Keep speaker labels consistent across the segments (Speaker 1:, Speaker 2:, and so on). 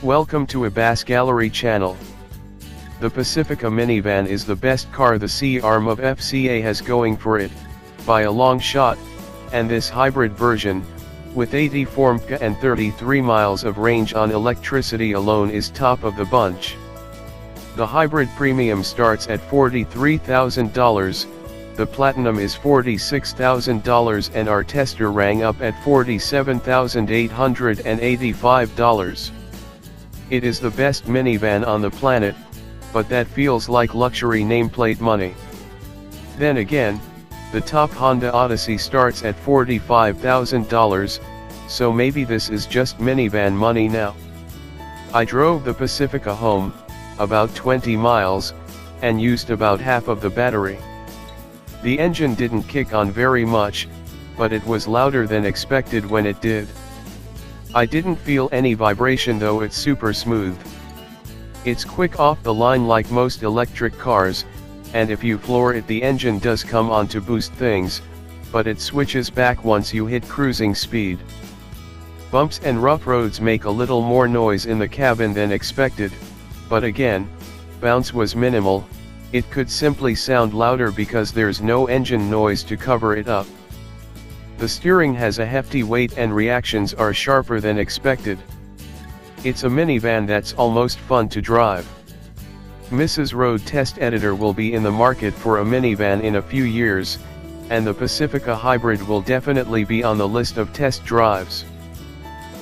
Speaker 1: Welcome to Ebas Gallery channel. The Pacifica minivan is the best car the C-arm of FCA has going for it, by a long shot, and this hybrid version, with 84 mpge and 33 miles of range on electricity alone is top of the bunch. The hybrid premium starts at $43,000, the platinum is $46,000 and our tester rang up at $47,885. It is the best minivan on the planet, but that feels like luxury nameplate money. Then again, the top Honda Odyssey starts at $45,000, so maybe this is just minivan money now. I drove the Pacifica home, about 20 miles, and used about half of the battery. The engine didn't kick on very much, but it was louder than expected when it did. I didn't feel any vibration though, it's super smooth. It's quick off the line like most electric cars, and if you floor it the engine does come on to boost things, but it switches back once you hit cruising speed. Bumps and rough roads make a little more noise in the cabin than expected, but again, bounce was minimal. It could simply sound louder because there's no engine noise to cover it up. The steering has a hefty weight and reactions are sharper than expected. It's a minivan that's almost fun to drive. Mrs. Road Test Editor will be in the market for a minivan in a few years, and the Pacifica Hybrid will definitely be on the list of test drives.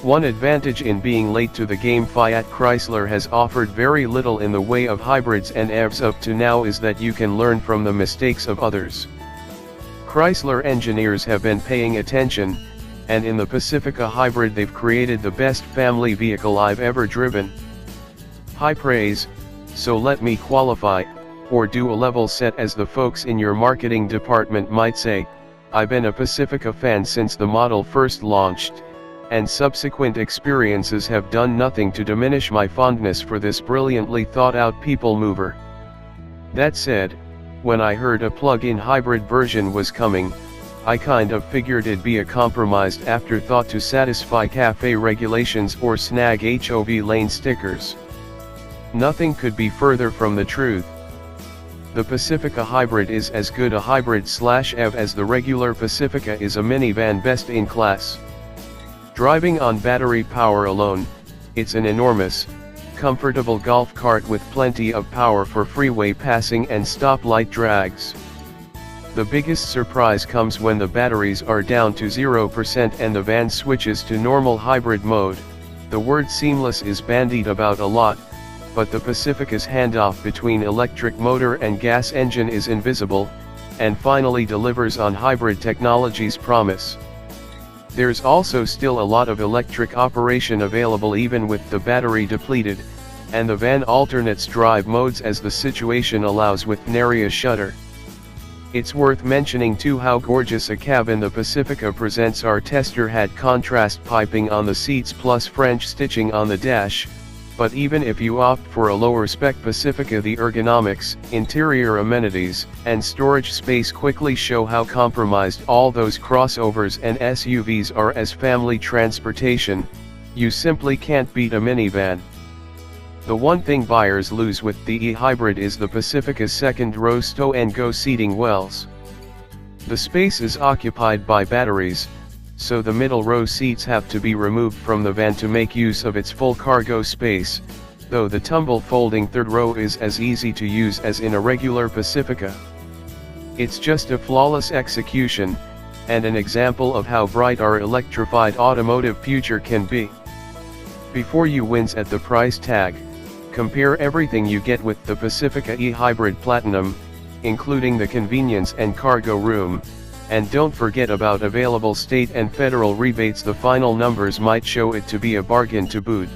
Speaker 1: One advantage in being late to the game, Fiat Chrysler has offered very little in the way of hybrids and EVs up to now, is that you can learn from the mistakes of others. Chrysler engineers have been paying attention, and in the Pacifica Hybrid they've created the best family vehicle I've ever driven. High praise, so let me qualify, or do a level set as the folks in your marketing department might say. I've been a Pacifica fan since the model first launched, and subsequent experiences have done nothing to diminish my fondness for this brilliantly thought-out people mover. That said, when I heard a plug-in hybrid version was coming, I kind of figured it'd be a compromised afterthought to satisfy CAFE regulations or snag HOV lane stickers. Nothing could be further from the truth. The Pacifica Hybrid is as good a hybrid/EV as the regular Pacifica is a minivan best in class. Driving on battery power alone, it's an enormous, comfortable golf cart with plenty of power for freeway passing and stoplight drags. The biggest surprise comes when the batteries are down to 0% and the van switches to normal hybrid mode. The word seamless is bandied about a lot, but the Pacifica's handoff between electric motor and gas engine is invisible, and finally delivers on hybrid technology's promise. There's also still a lot of electric operation available even with the battery depleted, and the van alternates drive modes as the situation allows with nary a shudder. It's worth mentioning too how gorgeous a cabin the Pacifica presents. Our tester had contrast piping on the seats plus French stitching on the dash, but even if you opt for a lower spec Pacifica, the ergonomics, interior amenities, and storage space quickly show how compromised all those crossovers and SUVs are as family transportation. You simply can't beat a minivan. The one thing buyers lose with the e-hybrid is the Pacifica's second-row stow-and-go seating wells. The space is occupied by batteries, so the middle row seats have to be removed from the van to make use of its full cargo space, though the tumble folding third row is as easy to use as in a regular Pacifica. It's just a flawless execution, and an example of how bright our electrified automotive future can be. Before you wince at the price tag, compare everything you get with the Pacifica e-hybrid Platinum, including the convenience and cargo room, and don't forget about available state and federal rebates. The final numbers might show it to be a bargain to boot.